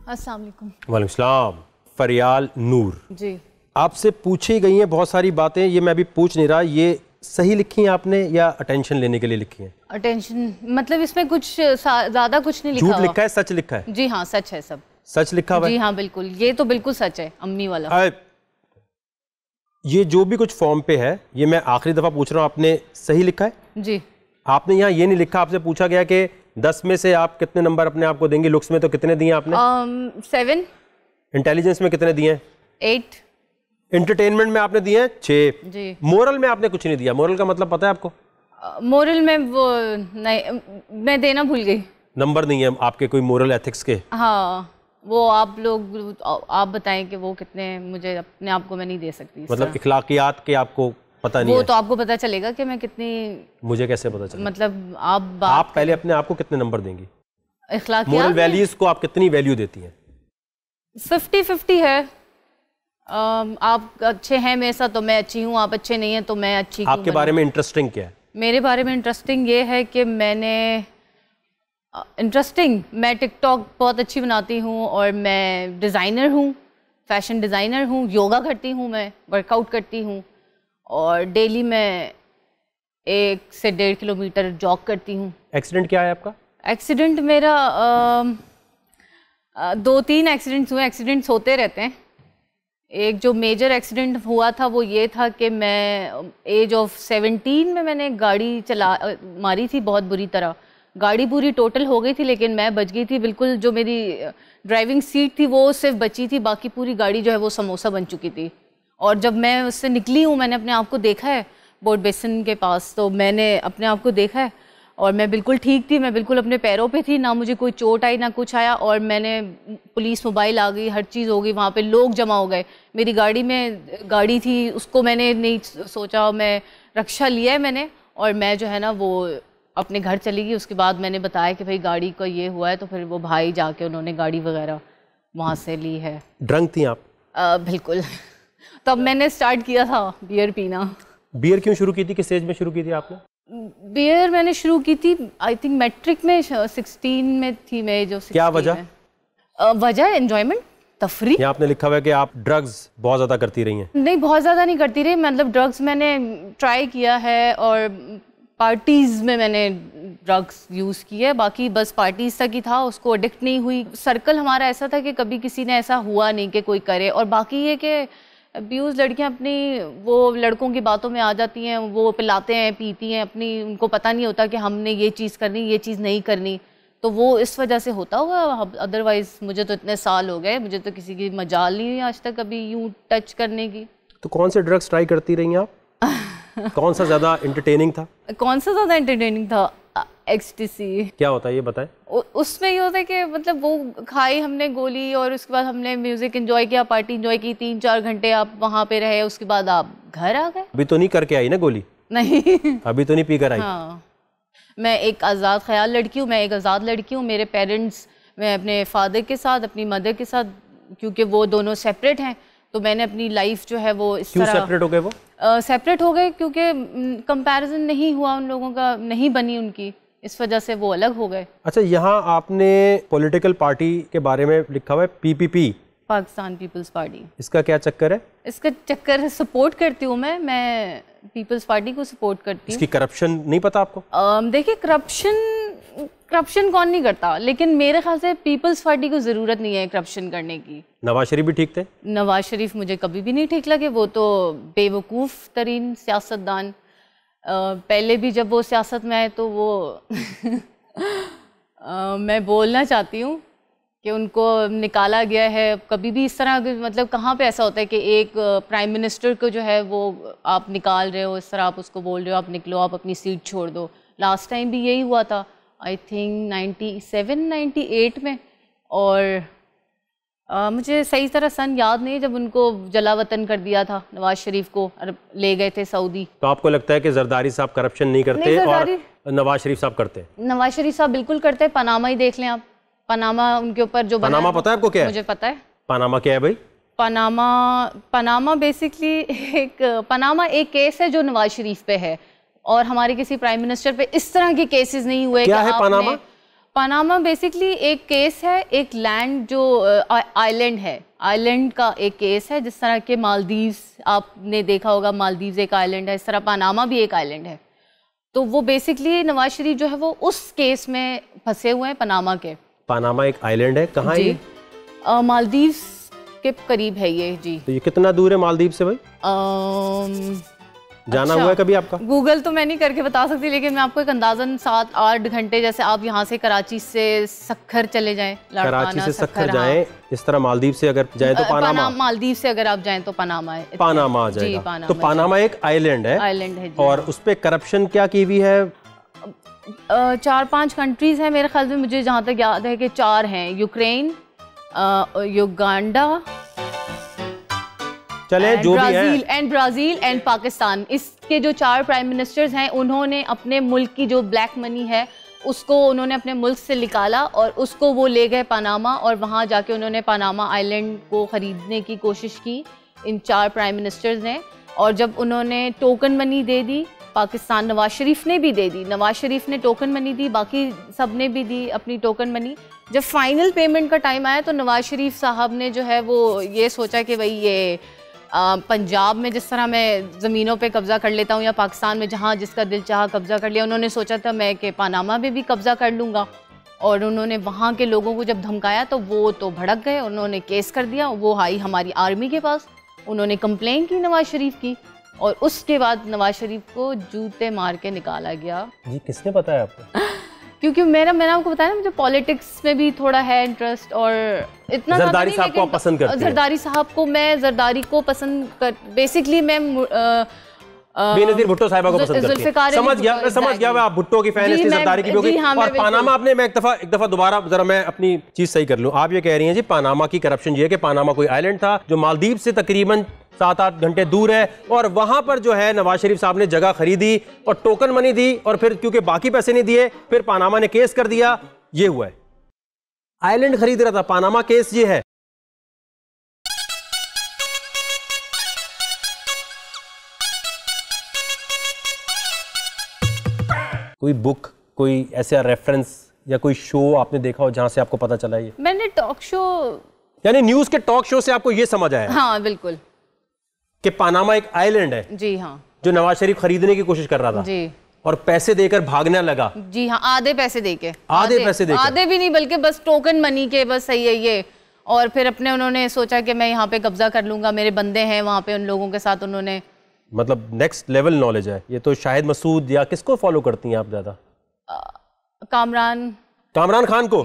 अस्सलाम वालेकुम। वालेकुम सलाम। फरियाल नूर जी, आपसे पूछी गई हैं बहुत सारी बातें, ये मैं अभी पूछ नहीं रहा, ये सही लिखी हैं आपने या अटेंशन लेने के लिए लिखी हैं? अटेंशन मतलब इसमें कुछ ज़्यादा कुछ नहीं लिखा झूठ हुआ। लिखा है, सच लिखा है? जी हाँ, सच है सब। सच लिखा हुआ है? जी हाँ बिल्कुल, ये तो बिल्कुल सच है, अम्मी वाला। ये जो भी कुछ फॉर्म पे है, ये मैं आखिरी दफ़ा पूछ रहा हूँ, आपने सही लिखा है? जी। आपने यहाँ ये नहीं लिखा, आपसे पूछा गया कि 10 में से आप कितने नंबर अपने आप को देंगे? लुक्स में तो कितने दिए आपने? 7। इंटेलिजेंस में कितने दिए हैं? 8। एंटरटेनमेंट में आपने दिए हैं 6। जी। मोरल में आपने कुछ नहीं दिया। मोरल का मतलब पता है आपको? मोरल में वो नहीं, मैं देना भूल गई। नंबर नहीं है आपके कोई मोरल एथिक्स के? हाँ, वो आप लोग आप बताएं कि वो कितने, मुझे अपने आप को मैं नहीं दे सकती। मतलब इखलाकियात के आपको पता नहीं वो है? तो आपको पता चलेगा कि मैं कितनी। मुझे कैसे पता चलेगा? मतलब आप पहले अपने आप को कितने नंबर देंगी? इखलाकियात मोरल वैल्यूज को आप कितनी वैल्यू देती हैं? 50-50 है। आप अच्छे हैं मेरे साथ तो मैं अच्छी हूँ, आप अच्छे नहीं हैं तो मैं अच्छी हूँ। आपके बारे में इंटरेस्टिंग क्या है? मेरे बारे में इंटरेस्टिंग ये है कि मैं टिकटॉक बहुत अच्छी बनाती हूँ और मैं डिज़ाइनर हूँ, फैशन डिज़ाइनर हूँ, योगा करती हूँ, मैं वर्कआउट करती हूँ और डेली मैं 1 से 1.5 किलोमीटर जॉग करती हूँ। एक्सीडेंट क्या है आपका? एक्सीडेंट मेरा 2-3 एक्सीडेंट्स हुए। एक्सीडेंट्स होते रहते हैं। एक जो मेजर एक्सीडेंट हुआ था वो ये था कि मैं एज ऑफ 17 में मैंने गाड़ी मारी थी बहुत बुरी तरह। गाड़ी पूरी टोटल हो गई थी लेकिन मैं बच गई थी बिल्कुल। जो मेरी ड्राइविंग सीट थी वो सिर्फ बची थी, बाकी पूरी गाड़ी जो है वो समोसा बन चुकी थी। और जब मैं उससे निकली हूँ मैंने अपने आप को देखा है बोर्ड बेसिन के पास, तो मैंने अपने आप को देखा है और मैं बिल्कुल ठीक थी, मैं बिल्कुल अपने पैरों पे थी, ना मुझे कोई चोट आई ना कुछ आया। और मैंने पुलिस मोबाइल आ गई, हर चीज़ हो गई, वहाँ पे लोग जमा हो गए। मेरी गाड़ी थी उसको मैंने नहीं सोचा, मैं रक्षा लिया है मैंने और मैं जो है ना वो अपने घर चली गई। उसके बाद मैंने बताया कि भाई गाड़ी का ये हुआ है, तो फिर वो भाई जाके उन्होंने गाड़ी वगैरह वहाँ से ली है। ड्रंक थी आप? बिल्कुल। तब मैंने स्टार्ट किया था बियर पीना। बियर क्यों शुरू की थी? किस एज में शुरू की थी आपने? बियर मैंने शुरू की थी आई थिंक मैट्रिक में, 16 में थी मैं जो 16। क्या वजह? वजह एंजॉयमेंट, तफरी। यहाँ आपने लिखा हुआ है कि आप ड्रग्स बहुत ज़्यादा करती रही हैं। नहीं, बहुत ज़्यादा नहीं करती रही, मतलब ड्रग्स मैंने ट्राई किया है और पार्टीज़ में मैंने ड्रग्स यूज़ की है, बाकी बस पार्टीज़ तक ही था, उसको एडिक्ट नहीं हुई। सर्कल हमारा ऐसा था कि कभी किसी ने ऐसा हुआ नहीं कि कोई करे। और बाकी ये कि अब्यूज़ लड़कियां अपनी वो लड़कों की बातों में आ जाती हैं, वो पिलाते हैं पीती हैं अपनी, उनको पता नहीं होता कि हमने ये चीज़ करनी ये चीज़ नहीं करनी, तो वो इस वजह से होता होगा। अदरवाइज़ मुझे तो इतने साल हो गए, मुझे तो किसी की मजाल नहीं है आज तक कभी यूँ टच करने की। तो कौन से ड्रग्स ट्राई करती रही आप? कौन सा ज़्यादा एंटरटेनिंग था? कौन सा ज़्यादा एंटरटेनिंग था? एक्सटेसी। क्या होता है ये बताएं? उसमें ये होता है कि मतलब वो खाई हमने गोली और उसके बाद हमने म्यूजिक एंजॉय किया, पार्टी एंजॉय की, 3-4 घंटे आप वहाँ पे रहे, उसके बाद आप घर आ गए। अभी तो नहीं करके आई ना गोली? नहीं। अभी तो नहीं पी कर आई? हाँ, मैं एक आज़ाद ख्याल लड़की हूँ, मैं एक आज़ाद लड़की हूँ। मेरे पेरेंट्स, मैं अपने फादर के साथ अपनी मदर के साथ, क्योंकि वो दोनों सेपरेट हैं, तो मैंने अपनी लाइफ जो है वो इस तरह। क्यों सेपरेट हो गए वो? सेपरेट हो गए क्योंकि कंपैरिजन नहीं हुआ उन लोगों का, नहीं बनी उनकी, इस वजह से वो अलग हो गए। अच्छा, यहाँ आपने पॉलिटिकल पार्टी के बारे में लिखा हुआ है पीपीपी, पाकिस्तान पीपल्स पार्टी। इसका क्या चक्कर है? इसका चक्कर सपोर्ट करती हूँ मैं पीपल्स पार्टी को सपोर्ट करती हूँ। इसकी करप्शन नहीं पता आपको? देखिए, करप्शन कौन नहीं करता, लेकिन मेरे ख्याल से पीपल्स पार्टी को ज़रूरत नहीं है करप्शन करने की। नवाज शरीफ भी ठीक थे? नवाज शरीफ मुझे कभी भी नहीं ठीक लगे, वो तो बेवकूफ़ तरीन सियासतदान। पहले भी जब वो सियासत में आए तो वो मैं बोलना चाहती हूँ कि उनको निकाला गया है। कभी भी इस तरह, मतलब कहाँ पे ऐसा होता है कि एक प्राइम मिनिस्टर को जो है वो आप निकाल रहे हो, इस तरह आप उसको बोल रहे हो आप निकलो, आप अपनी सीट छोड़ दो। लास्ट टाइम भी यही हुआ था, आई थिंक 97-98 में। और मुझे सही तरह सन याद नहीं जब उनको जलावतन कर दिया था, नवाज शरीफ को ले गए थे सऊदी। तो आपको लगता है कि जरदारी साहब करप्शन नहीं करते और नवाज शरीफ साहब करते? नवाज शरीफ साहब बिल्कुल करते हैं। पनामा ही देख लें आप, पनामा उनके ऊपर जो पनामा पता है आपको क्या है? मुझे पता है। पनामा क्या है भाई? पनामा बेसिकली एक केस है जो नवाज शरीफ पे है और हमारे किसी प्राइम मिनिस्टर पे इस तरह के केसेस नहीं हुए। क्या है पनामा? पनामा बेसिकली एक केस है, एक लैंड जो आइलैंड है, आइलैंड का एक केस है। जिस तरह के मालदीव्स आपने देखा होगा, मालदीव्स एक आइलैंड है, इस तरह पनामा भी एक आइलैंड है। तो वो बेसिकली नवाज शरीफ जो है वो उस केस में फंसे हुए हैं, पनामा के। पनामा एक आइलैंड है, कहाँ है ये? मालदीव्स के करीब है ये जी। तो ये कितना दूर है मालदीव से भाई? जाना हुआ है कभी आपका? गूगल तो मैं नहीं करके बता सकती, लेकिन मैं आपको एक अंदाजन 7-8 घंटे, जैसे आप यहाँ से कराची से सक्खर चले जाएं, कराची से सक्खर जाएं, इस तरह मालदीव से अगर जाएं तो पनामा, मालदीव से अगर आप जाएं तो पनामा है, पनामा आ जाएगा। तो पनामा एक आइलैंड है, और उस पे करप्शन क्या की हुई है? 4-5 कंट्रीज हैं मेरे ख्याल में, मुझे जहाँ तक याद है कि 4 हैं, यूक्रेन, युगांडा, चले जो भी है, एंड ब्राज़ील एंड पाकिस्तान। इसके जो 4 प्राइम मिनिस्टर्स हैं, उन्होंने अपने मुल्क की जो ब्लैक मनी है उसको उन्होंने अपने मुल्क से निकाला और उसको वो ले गए पनामा, और वहाँ जाके उन्होंने पनामा आइलैंड को ख़रीदने की कोशिश की इन 4 प्राइम मिनिस्टर्स ने। और जब उन्होंने टोकन मनी दे दी, पाकिस्तान नवाज शरीफ ने भी दे दी, नवाज शरीफ ने टोकन मनी दी, बाकी सब ने भी दी अपनी टोकन मनी। जब फाइनल पेमेंट का टाइम आया तो नवाज शरीफ साहब ने जो है वो ये सोचा कि भाई ये पंजाब में जिस तरह मैं ज़मीनों पे कब्ज़ा कर लेता हूँ, या पाकिस्तान में जहाँ जिसका दिल चाहा कब्ज़ा कर लिया, उन्होंने सोचा था मैं कि पनामा में भी कब्ज़ा कर लूँगा। और उन्होंने वहाँ के लोगों को जब धमकाया तो वो तो भड़क गए, उन्होंने केस कर दिया। वो आई हमारी आर्मी के पास, उन्होंने कंप्लेन की नवाज शरीफ की, और उसके बाद नवाज शरीफ को जूते मार के निकाला गया। जी किसने बताया आपको? क्योंकि मैंने आपको बताया ना, मुझे पॉलिटिक्स में भी थोड़ा है इंटरेस्ट, और इतना जरदारी साहब को आप पसंद करते हैं? जरदारी साहब को मैं जरदारी को पसंद कर, बेसिकली मैं बेनज़ीर भुट्टो साहिबा को पसंद करती हैं। समझ गया मैं आप भुट्टो की फैन, इसलिए जरदारी की भी होगी। और पनामा आपने, मैं एक दफा दोबारा जरा मैं अपनी चीज सही कर लूं। आप ये कह रही हैं जी पनामा की करप्शन ये है कि पनामा कोई आइलैंड था जो मालदीव से तकरीबन 7-8 घंटे दूर है, और वहां पर जो है नवाज शरीफ साहब ने जगह खरीदी और टोकन मनी दी, और फिर क्योंकि बाकी पैसे नहीं दिए फिर पनामा ने केस कर दिया। ये हुआ है, आइलैंड खरीद रहा था, पनामा केस ये है। कोई बुक, कोई ऐसा रेफरेंस या कोई शो आपने देखा हो जहां से आपको पता चला? ये मैंने टॉक शो, यानी न्यूज के टॉक शो से आपको ये समझ आया? हाँ बिल्कुल, कि पनामा एक आइलैंड है। जी हाँ, जो नवाज शरीफ खरीदने की कोशिश कर रहा था जी, और पैसे देकर भागने लगा। जी हाँ, आधे पैसे देके, आधे भी नहीं बल्कि बस टोकन मनी के, बस सही है ये। और फिर अपने उन्होंने सोचा कि मैं यहाँ पे कब्जा कर लूंगा, मेरे बंदे हैं वहाँ पे, उन लोगों के साथ उन्होंने, मतलब नेक्स्ट लेवल नॉलेज है ये तो। शाहिद मसूद या किसको फॉलो करती हैं आप ज्यादा? कामरान खान को।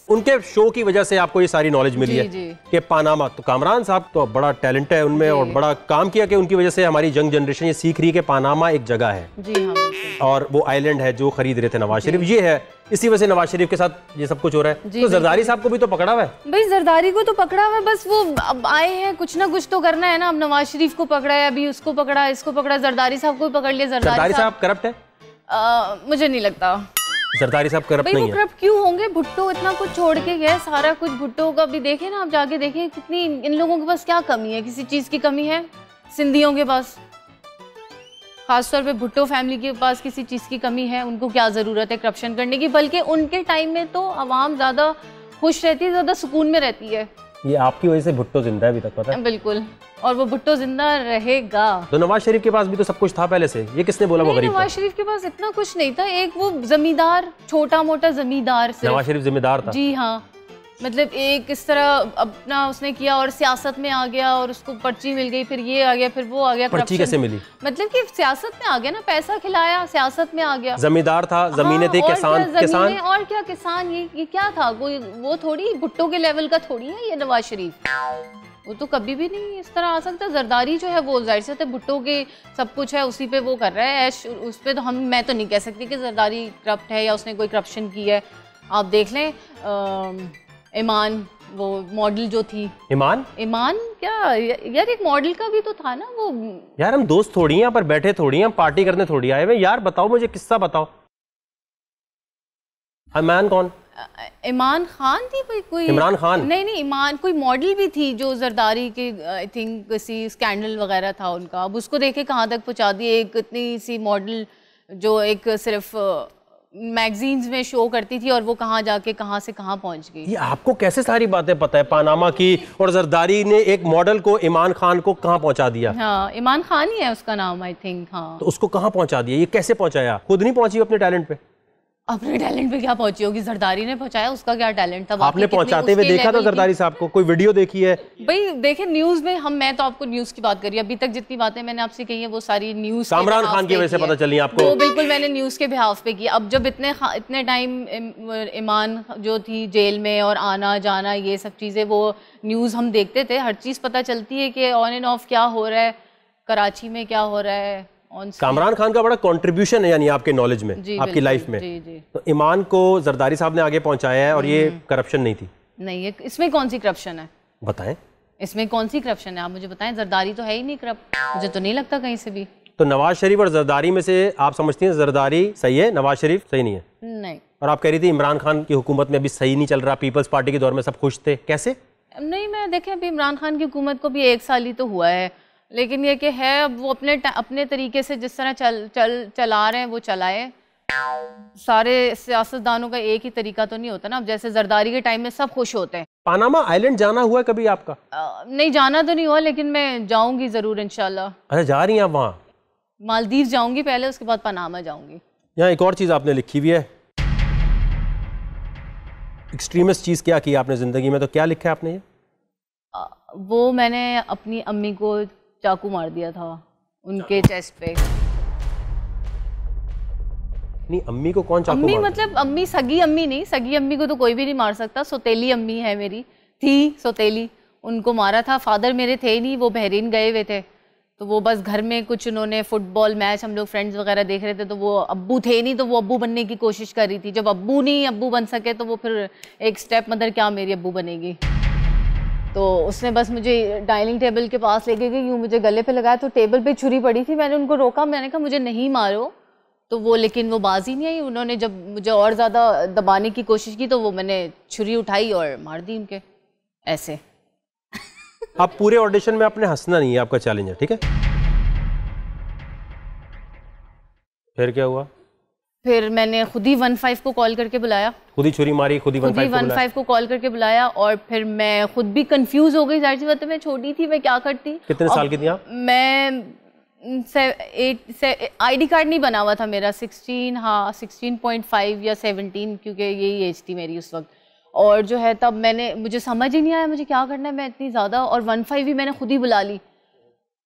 उनके शो की वजह से आपको ये सारी नॉलेज मिली है कि पनामा, तो कामरान साहब तो बड़ा टैलेंट है उनमें और बड़ा काम किया कि उनकी वजह से हमारी यंग जनरेशन ये सीख रही है कि पनामा एक जगह है जी, हाँ, और वो आइलैंड है जो खरीद रहे थे नवाज शरीफ। ये है, इसी वजह से नवाज शरीफ के साथ ये सब कुछ हो रहा है। तो जरदारी साहब को भी तो पकड़ा हुआ है भाई, जरदारी को तो पकड़ा हुआ है, बस वो अब आए हैं, कुछ ना कुछ तो करना है ना। अब नवाज शरीफ को पकड़ा है, अभी उसको पकड़ा, इसको पकड़ा, जरदारी साहब को भी पकड़ लिया। जरदारी साहब करप्ट है? मुझे नहीं लगता जरदारी साहब करप्ट नहीं है। करप्ट क्यों होंगे? भुट्टो इतना कुछ छोड़ के गए, सारा कुछ भुट्टो का भी देखे ना, आप जाके देखें कितनी इन लोगों के पास क्या कमी है, किसी चीज की कमी है सिंधियों के पास, खासतौर पे भुट्टो फैमिली के पास किसी चीज की कमी है? उनको क्या जरूरत है करप्शन करने की? बल्कि उनके टाइम में तो आवाम ज्यादा खुश रहती है, ज्यादा सुकून में रहती है। ये आपकी वजह से भुट्टो जिंदा है अभी तक, पता है? बिल्कुल, और वो भुट्टो जिंदा रहेगा। तो नवाज शरीफ के पास भी तो सब कुछ था पहले से, ये किसने बोला वो गरीब था? नवाज शरीफ के पास इतना कुछ नहीं था, एक वो जमींदार, छोटा मोटा जमींदार। नवाज शरीफ जिम्मेदार था? जी हाँ, मतलब एक इस तरह अपना उसने किया और सियासत में आ गया, और उसको पर्ची मिल गई, फिर ये आ गया, फिर वो आ गया। पर्ची कैसे मिली? मतलब कि सियासत में आ गया ना, पैसा खिलाया, सियासत में आ गया। जमींदार था, जमीनें थी, किसान और क्या किसान, ये क्या था? कोई वो थोड़ी भुट्टो के लेवल का थोड़ी है ये नवाज शरीफ, वो तो कभी भी नहीं इस तरह आ सकता। जरदारी जो है वो जाहिर से भुट्टो के सब कुछ है, उसी पे वो कर रहा है ऐश, उस पे तो मैं तो नहीं कह सकती कि जरदारी करप्ट है या उसने कोई करप्शन की है। आप देख लें ईमान, वो मॉडल जो थी, ईमान क्या यार, एक मॉडल का भी तो था ना वो। यार हम दोस्त थोड़ी यहाँ पर बैठे, थोड़ी हम पार्टी करने थोड़ी आए हुए यार। बताओ मुझे किस्सा बताओ। ईमान कौन? ईमान खान थी कोई? इमरान खान? नहीं, ईमान कोई मॉडल भी थी जो जरदारी के, आई थिंक किसी स्कैंडल वगैरह था उनका। अब उसको देखे कहाँ तक पहुँचा दिए, एक इतनी सी मॉडल जो एक सिर्फ मैगजीन्स में शो करती थी और वो कहाँ जाके कहाँ से कहाँ पहुंच गई। ये आपको कैसे सारी बातें पता है पनामा की? और जरदारी ने एक मॉडल को, ईमान खान को कहाँ पहुंचा दिया? हाँ, ईमान खान ही है उसका नाम, आई थिंक। हाँ, तो उसको कहाँ पहुंचा दिया? ये कैसे पहुंचाया? खुद नहीं पहुंची अपने टैलेंट पे? अपने टैलेंट पे क्या पहुंची होगी? जरदारी ने पहुंचाया, उसका क्या टैलेंट था? आपने पहुंचाते हुए देखा था जरदारी साहब को? कोई वीडियो देखी है? भाई देखे न्यूज में, मैं तो आपको न्यूज की बात करी, अभी तक जितनी बातें मैंने आपसे कही है वो सारी न्यूज कामरान खान की वजह से पता चली आपको? वो बिल्कुल मैंने न्यूज के बिहाफ पे की। अब जब इतने टाइम ईमान जो थी जेल में और आना जाना ये सब चीजें, वो न्यूज हम देखते थे, हर चीज पता चलती है कि ऑन एंड ऑफ क्या हो रहा है, कराची में क्या हो रहा है। कामरान खान का बड़ा कंट्रीब्यूशन है यानी आपके नॉलेज में, आपकी लाइफ में। जी। तो ईमान को जरदारी साहब ने आगे पहुंचाया है और ये करप्शन नहीं थी? नहीं, इसमें कौन सी करप्शन है? बताएं, इसमें कौन सी करप्शन है, आप मुझे बताएं। जरदारी तो है ही नहीं करप्ट, मुझे तो नहीं लगता कहीं से भी। तो नवाज शरीफ और जरदारी में से आप समझती हैं जरदारी सही है, नवाज शरीफ सही नहीं है? नहीं। और आप कह रही थी इमरान खान की हुकूमत में अभी सही नहीं चल रहा, पीपल्स पार्टी के दौर में सब खुश थे, कैसे? नहीं, मैं देखें अभी इमरान खान की हुकूमत को भी 1 साल ही तो हुआ है, लेकिन ये कि है वो अपने तरीके से जिस तरह चला रहे हैं वो चलाए। सारे सियासतदानों का एक ही तरीका तो नहीं होता ना। अब जैसे जरदारी के टाइम में सब खुश होते हैं। पनामा आइलैंड जाना हुआ है कभी आपका? नहीं, जाना तो नहीं हुआ, लेकिन मैं जाऊंगी जरूर इंशाल्लाह। अच्छा, जा रही हैं आप वहाँ? मालदीव जाऊंगी पहले, उसके बाद पनामा जाऊंगी। यहाँ एक और चीज आपने लिखी हुई है, एक्सट्रीमिस्ट चीज क्या की आपने जिंदगी में, तो क्या लिखा है आपने? ये वो मैंने अपनी अम्मी को चाकू मार दिया था उनके चेस्ट पे। नहीं, अम्मी को कौन चाकू अम्मी मार? मतलब अम्मी, सगी अम्मी नहीं, सगी अम्मी को तो कोई भी नहीं मार सकता। सौतेली अम्मी है मेरी, थी सौतेली, उनको मारा था। फादर मेरे थे नहीं, वो बहरीन गए हुए थे, तो वो बस घर में कुछ उन्होंने फुटबॉल मैच, हम लोग फ्रेंड्स वगैरह देख रहे थे, तो वो अब्बू थे नहीं, तो वो अब्बू बनने की कोशिश कर रही थी। जब अब्बू बन सके तो वो फिर एक स्टेप मदर क्या मेरी अब्बू बनेगी। तो उसने बस मुझे डाइनिंग टेबल के पास लेके गई, यूँ मुझे गले पे लगाया, तो टेबल पे छुरी पड़ी थी। मैंने उनको रोका, मैंने कहा मुझे नहीं मारो, तो वो लेकिन वो बाज ही नहीं आई। उन्होंने जब मुझे और ज़्यादा दबाने की कोशिश की तो वो मैंने छुरी उठाई और मार दी उनके ऐसे। आप पूरे ऑडिशन में आपने हंसना नहीं है, आपका चैलेंज है, ठीक है? फिर क्या हुआ? फिर मैंने खुद ही 15 को कॉल करके बुलाया, खुद ही छुरी मारी, खुद ही 15 को कॉल करके बुलाया, और फिर मैं खुद भी कंफ्यूज हो गई। जाहिर सी बात है, मैं छोटी थी, मैं क्या करती। कितने साल की थी आप? मैं आईडी कार्ड नहीं बना हुआ था मेरा, 16.5 या 17, क्योंकि यही एज थी मेरी उस वक्त। और जो है तब मुझे समझ ही नहीं आया मुझे क्या करना है, मैं इतनी ज़्यादा, और 15 भी मैंने खुद ही बुला ली,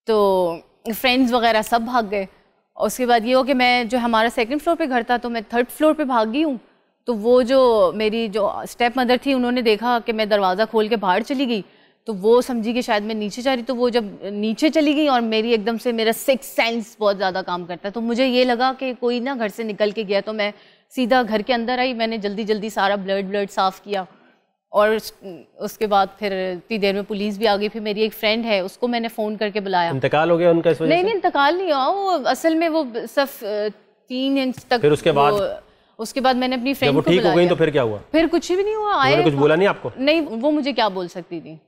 तो फ्रेंड्स वगैरह सब भाग गए। और उसके बाद ये हो कि मैं, जो हमारा 2nd फ्लोर पे घर था, तो मैं 3rd फ्लोर पे भाग गई हूँ। तो वो जो मेरी जो स्टेप मदर थी, उन्होंने देखा कि मैं दरवाज़ा खोल के बाहर चली गई, तो वो समझी कि शायद मैं नीचे जा रही। तो वो जब नीचे चली गई, और मेरी एकदम से, मेरा 6th सेंस बहुत ज़्यादा काम करता है, तो मुझे ये लगा कि कोई ना घर से निकल के गया, तो मैं सीधा घर के अंदर आई। मैंने जल्दी जल्दी सारा ब्लड साफ़ किया, और उसके बाद फिर इतनी देर में पुलिस भी आ गई। फिर मेरी एक फ्रेंड है, उसको मैंने फ़ोन करके बुलाया। इंतकाल हो गया उनका इस वजह से? नहीं, इंतकाल नहीं हुआ, वो असल में वो सिर्फ 3 इंच तक। फिर उसके बाद मैंने अपनी फ्रेंड को बुलाया। ठीक हो गई तो फिर क्या हुआ? फिर कुछ भी नहीं हुआ। आए, कुछ बोला नहीं आपको? नहीं, वो मुझे क्या बोल सकती थी,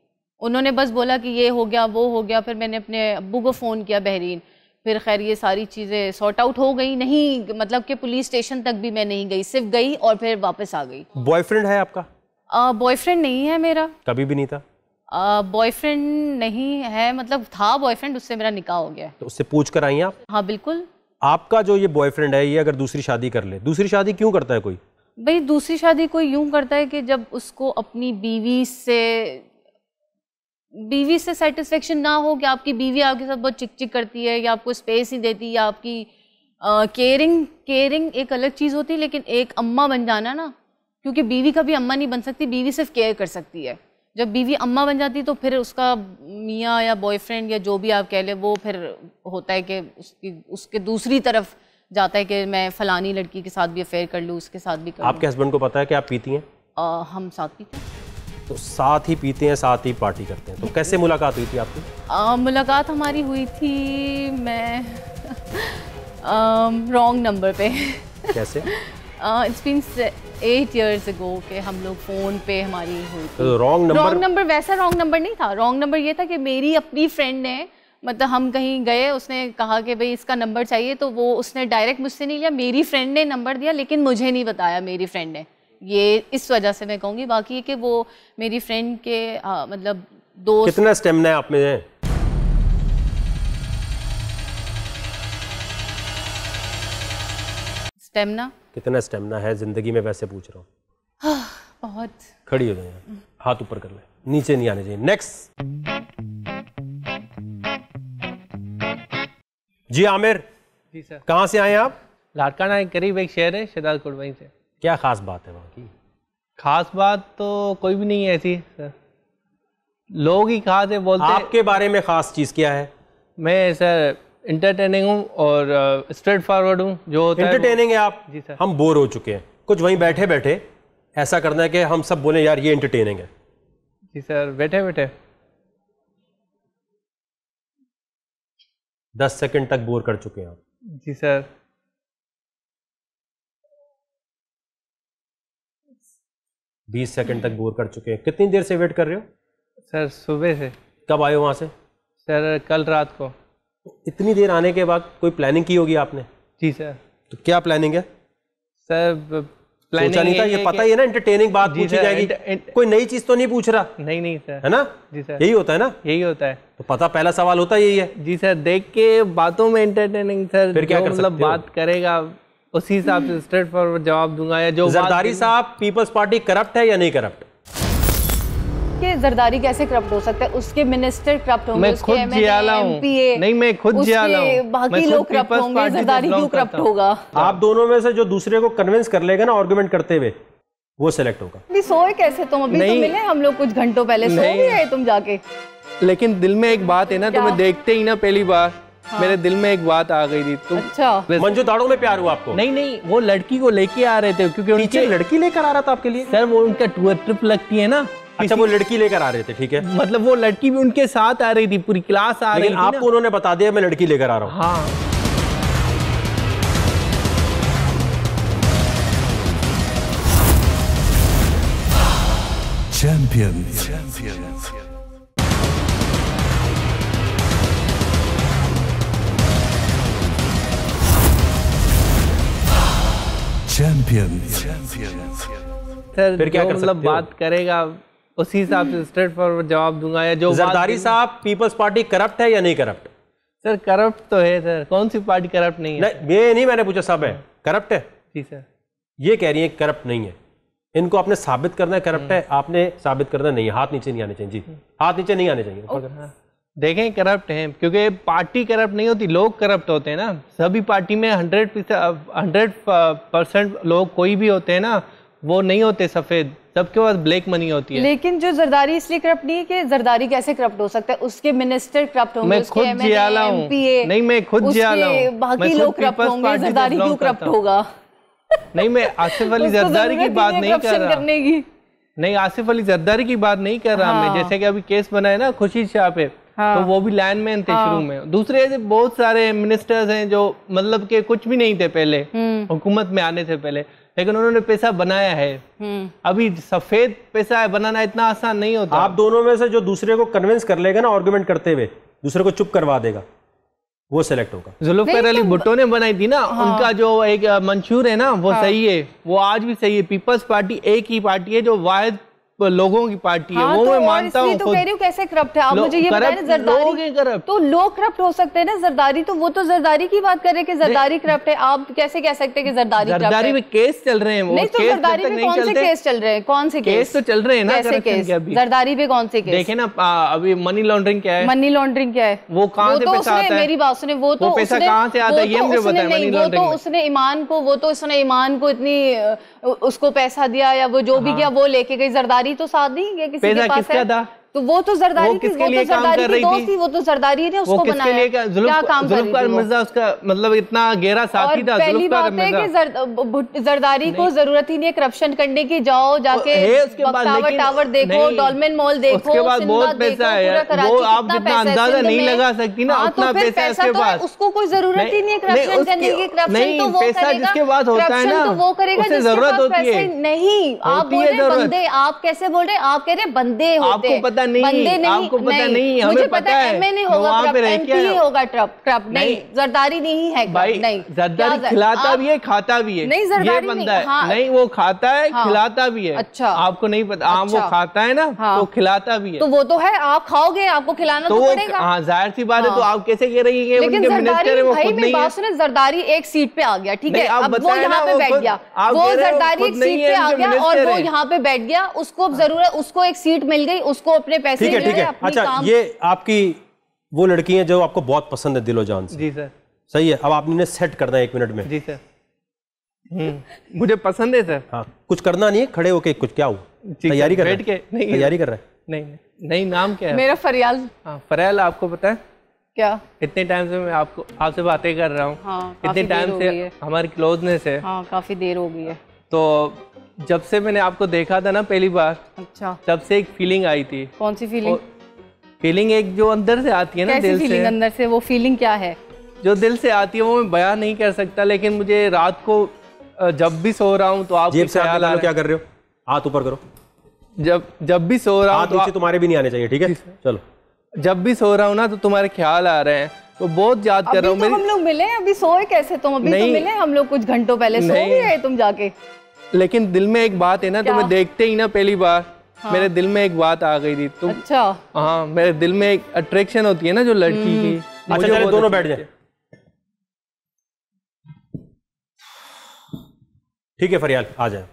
उन्होंने बस बोला कि ये हो गया, वो हो गया। फिर मैंने अपने अब्बू को फ़ोन किया बहरीन, फिर खैर ये सारी चीज़ें सॉर्ट आउट हो गई। नहीं, मतलब कि पुलिस स्टेशन तक भी मैं नहीं गई, सिर्फ गई और फिर वापस आ गई। बॉयफ्रेंड है आपका? बॉयफ्रेंड नहीं है मेरा, कभी भी नहीं था। बॉयफ्रेंड नहीं है, मतलब था बॉयफ्रेंड, उससे मेरा निकाह हो गया। तो उससे पूछ कर आई आप? हाँ बिल्कुल। आपका जो ये बॉयफ्रेंड है, ये अगर दूसरी शादी कर ले, दूसरी शादी क्यों करता है कोई? भाई दूसरी शादी कोई यूं करता है कि जब उसको अपनी बीवी से सेटिस्फेक्शन ना हो, कि आपकी बीवी आपके साथ बहुत चिक चिक करती है, या आपको स्पेस ही देती है, या आपकी केयरिंग एक अलग चीज़ होती है, लेकिन एक अम्मा बन जाना ना, क्योंकि बीवी कभी अम्मा नहीं बन सकती, बीवी सिर्फ केयर कर सकती है। जब बीवी अम्मा बन जाती तो फिर उसका मियाँ या बॉयफ्रेंड या जो भी आप कह ले, वो फिर होता है कि उसके दूसरी तरफ जाता है कि मैं फलानी लड़की के साथ भी अफेयर कर लूँ, उसके साथ भी कर लूँ। आपके हस्बैंड को पता है कि आप पीती हैं? हम साथ पीते हैं। तो साथ ही पीते हैं, साथ ही पार्टी करते हैं। तो कैसे मुलाकात हुई थी आपकी? मुलाकात हमारी हुई थी, मैं रॉन्ग नंबर पे। कैसे? इट्स बीन 8 years ago के हम लोग फ़ोन पे हमारी हुई थी। तो रॉन्ग नंबर वैसा रॉन्ग नंबर नहीं था। रॉन्ग नंबर ये था कि मेरी अपनी फ्रेंड ने मतलब हम कहीं गए, उसने कहा कि भाई इसका नंबर चाहिए, तो वो उसने डायरेक्ट मुझसे नहीं लिया, मेरी फ्रेंड ने नंबर दिया, लेकिन मुझे नहीं बताया मेरी फ्रेंड ने। ये इस वजह से मैं कहूँगी। बाकी कि वो मेरी फ्रेंड के मतलब दोस्त। कितना स्टेमिना है आप में? है स्टेमिना? कितना स्टेमिना है जिंदगी में, वैसे पूछ रहा हूँ। बहुत। खड़ी हो जाए, हाथ ऊपर कर ले, नीचे नहीं आने चाहिए। नेक्स्ट। जी आमिर। जी सर। कहाँ से आए आप? लाड़काना के करीब एक शहर है, शहजादपुर, वहीं से। क्या खास बात है वहाँ की? खास बात तो कोई भी नहीं है ऐसी सर, लोग ही खास है बोलते। आपके बारे में खास चीज़ क्या है? मैं सर इंटरटेनिंग हूँ और स्ट्रेट फॉरवर्ड हूँ। जो होता है इंटरटेनिंग है आप? जी सर। हम बोर हो चुके हैं, कुछ वहीं बैठे बैठे ऐसा करना है कि हम सब बोले यार ये इंटरटेनिंग है। जी सर। बैठे बैठे 10 सेकंड तक बोर कर चुके हैं आप। जी सर। 20 सेकंड तक बोर कर चुके हैं। कितनी देर से वेट कर रहे हो? सर सुबह से। कब आए हो वहाँ से? सर कल रात को। इतनी देर आने के बाद कोई प्लानिंग की होगी आपने? जी सर। तो क्या प्लानिंग है? सर सोचा नहीं था, ये पता ही है ना इंटरटेनिंग बात पूछी जाएगी, कोई नई चीज तो नहीं पूछ रहा। नहीं सर। है ना? जी सर। यही होता है ना? यही होता है। तो पता पहला सवाल होता यही है। जी सर। देख के बातों में इंटरटेनिंग सर, फिर क्या कर सकते हो? मतलब बात करेगा उसी हिसाब से स्ट्रेट फॉरवर्ड जवाब दूंगा। या जो जरदारी साहब, पीपल्स पार्टी करप्ट है या नहीं करप्ट? कि जरदारी कैसे करप्ट हो सकता है? उसके मिनिस्टर करप्ट होंगे, मैं खुद जियाला हूँ। नहीं, मैं खुद जियाला हूँ। बाकी लोग करप्ट होंगे, जरदारी क्यों करप्ट होगा? आप दोनों में से जो दूसरे को कन्विंस कर लेगा ना आर्गुमेंट करते हुए, वो सिलेक्ट होगा। अभी सोए कैसे तुम? अभी तो मिले हम लोग कुछ घंटों पहले, सो गए तुम जाके। लेकिन दिल में एक बात है ना, तुम्हें देखते ही ना पहली बार मेरे दिल में एक बात आ गई थी। तुम अच्छा। मंजू दाड़ो में प्यार हुआ आपको? नहीं, वो लड़की को लेके आ रहे थे, क्योंकि उनके लड़की लेकर आ रहा था आपके लिए? सर वो उनका टूर ट्रिप लगती है ना। अच्छा, वो लड़की लेकर आ रहे थे, ठीक है। मतलब वो लड़की भी उनके साथ आ रही थी, पूरी क्लास आ रही थी। आपको उन्होंने बता दिया मैं लड़की लेकर आ रहा हूँ? हाँ। Champions. सर फिर क्या मतलब बात करेगा उसी हिसाब से स्ट्रेट फॉरवर्ड जवाब दूंगा। या जो जरदारी साहब, पीपल्स पार्टी करप्ट है या नहीं करप्ट? सर करप्ट तो है सर, कौन सी पार्टी करप्ट नहीं है? नहीं, ये नहीं मैंने पूछा, सब है करप्ट है। जी सर। ये कह रही है करप्ट नहीं है, इनको आपने साबित करना है करप्ट है, आपने साबित करना नहीं है। हाथ नीचे नहीं आने चाहिए जी, हाथ नीचे नहीं आने चाहिए। देखें करप्ट हैं, क्योंकि पार्टी करप्ट नहीं होती, लोग करप्ट होते हैं ना। सभी पार्टी में 100% लोग कोई भी होते हैं ना, वो नहीं होते सफेद, सबके पास ब्लैक मनी होती है। लेकिन जो जरदारी इसलिए करप्ट नहीं है कि जरदारी कैसे करप्ट हो सकता है? उसके मिनिस्टर करप्ट होंगे, मैं खुद जियाला हूँ। नहीं, मैं खुद जियाला हूँ। बाकी लोग करप्ट होंगे, जरदारी क्यों करप्ट होगा? नहीं, मैं आसिफ अली जरदारी की बात नहीं कर रहा। नहीं, आसिफ अली जरदारी की बात नहीं कर रहा मैं। जैसे कि अभी केस बना है ना खुशी शाह पे, तो वो भी लाइनमैन थे शुरू में। दूसरे ऐसे बहुत सारे मिनिस्टर्स हैं जो मतलब के कुछ भी नहीं थे पहले, हुकूमत में आने से पहले, लेकिन उन्होंने पैसा बनाया है। अभी सफेद पैसा बनाना इतना आसान नहीं होता। आप दोनों में से जो दूसरे को कन्विंस कर लेगा ना आर्गुमेंट करते हुए, दूसरे को चुप करवा देगा, वो सिलेक्ट होगा। जुल्फिकार अली भुट्टो ने बनाई थी ना, उनका जो एक मंशूर है ना, वो सही है, वो आज भी सही है। पीपल्स पार्टी एक ही पार्टी है जो वाहिद लोगों की पार्टी है। वो मैं मानता हूँ। तो कह रही हूँ कैसे करप्ट है? आप मुझे ये बताएं, जरदारी तो लोग करप्ट हो सकते हैं ना। जरदारी तो वो तो जरदारी की बात कर रहे हैं कि जरदारी करप्ट है। आप कैसे कह सकते हैं कि जरदारी में केस चल रहे हैं? नहीं, तो जरदारी में कौन से केस चल रहे हैं? कौन से केस तो चल रहे हैं ना? जरदारी पे कौन से केस? देखे ना अभी मनी लॉन्ड्रिंग क्या है? मनी लॉन्ड्रिंग क्या है? वो कहाँ से पैसा आता है? मेरी बात सुने, वो तो पैसा कहाँ से आता है ये मुझे बताएं। मनी लॉन्ड्रिंग वो तो उसने ईमान को इतनी उसको पैसा दिया या वो जो भी किया वो लेके गई। जरदारी तो साथ नहीं किसी के पास किसका था? तो वो तो जरदारी की, वो तो जरदारी की दोस्त थी, वो तो जरदारी ने उसको बनाया। क्या काम कर रही थी? जुल्फिकार मिर्जा उसका मतलब इतना गहरा साथी था। पहली बात है कि जरदारी को जरूरत ही नहीं है करप्शन करने की। जाओ जाके टावर देखो, डॉल्मेन मॉल देखो, उसके बाद बहुत पैसा है, वो आप जितना अंदाजा नहीं लगा सकती ना, उतना पैसा है उसके पास। उसको कोई जरूरत ही नहीं है करप्शन करने की। करप्शन तो वो पैसा जिसके पास होता है ना, वो करेगा जिसके जरूरत पास होती है। नहीं, आप बोल रहे बंदे, आप कैसे बोल रहे? आप कह रहे बंदे होते हैं, नहीं, आपको पता नहीं, हमें पता है। एमए नहीं होगा, एमपी होगा ट्रप, नहीं जरदारी नहीं है भाई, नहीं जरदारी खिलाता भी है खाता भी है, नहीं जरदारी बंदा है, नहीं वो खाता है खिलाता भी है। अच्छा, आपको नहीं पता? आम वो खाता है ना तो खिलाता भी है। तो वो तो है, आप खाओगे, आपको खिलाना तो पड़ेगा। हाँ जाहिर सी बात है। तो आप कैसे कह रही है? लेकिन जरदारी एक सीट पे आ गया, ठीक है, अब वो यहाँ पे बैठ गया, वो जरदारी एक सीट पे आ गया और वो यहाँ पे बैठ गया, उसको अब जरूरत, उसको एक सीट मिल गई, उसको अपने पैसे। ठीक है। अच्छा, ये आपकी वो लड़की है जो आपको बहुत पसंद है दिलो जान से। जी सर। सही है, अब आपने इन्हें सेट करना है 1 मिनट में। जी सर। मुझे पसंद है सर। हाँ, कुछ करना नहीं है, खड़े होके कुछ क्या हुआ? तैयारी कर बैठ के? नहीं, तैयारी कर रहा है। नहीं। नाम क्या है मेरा? फरियाल। हाँ, फरियाल। आपको पता है क्या? इतने टाइम से मैं आपसे बातें कर रहा हूँ। हाँ, इतने टाइम से हमारी क्लोजनेस है। हाँ, काफी देर हो गई है। तो जब से मैंने आपको देखा था ना पहली बार, अच्छा, तब से एक फीलिंग आई थी। कौन सी फीलिंग? फीलिंग एक जो अंदर से आती है ना, दिल से। अंदर से वो फीलिंग क्या है? जो दिल से आती है वो मैं बयान नहीं कर सकता, लेकिन मुझे रात को जब भी सो रहा हूँ तो आप क्या कर रहे हो? हाथ ऊपर करो। जब भी सो रहा हूँ तो तुम्हारे भी नहीं आने चाहिए, ठीक है? चलो। जब भी सो रहा हूँ ना तो तुम्हारे ख्याल आ रहे हैं, तो बहुत याद कर रहा हूँ। हम लोग मिले, अभी सोए कैसे तुम? अभी तो मिले हम लोग कुछ घंटों पहले, सो भी गए तुम जाके। लेकिन दिल में एक बात है ना, तुम्हें देखते ही ना पहली बार मेरे दिल में एक बात आ गई थी। तुम, अच्छा। हाँ, मेरे दिल में एक अट्रैक्शन होती है ना जो लड़की की। अच्छा, दोनों बैठ जाए। ठीक है फरियाल, आ जाए।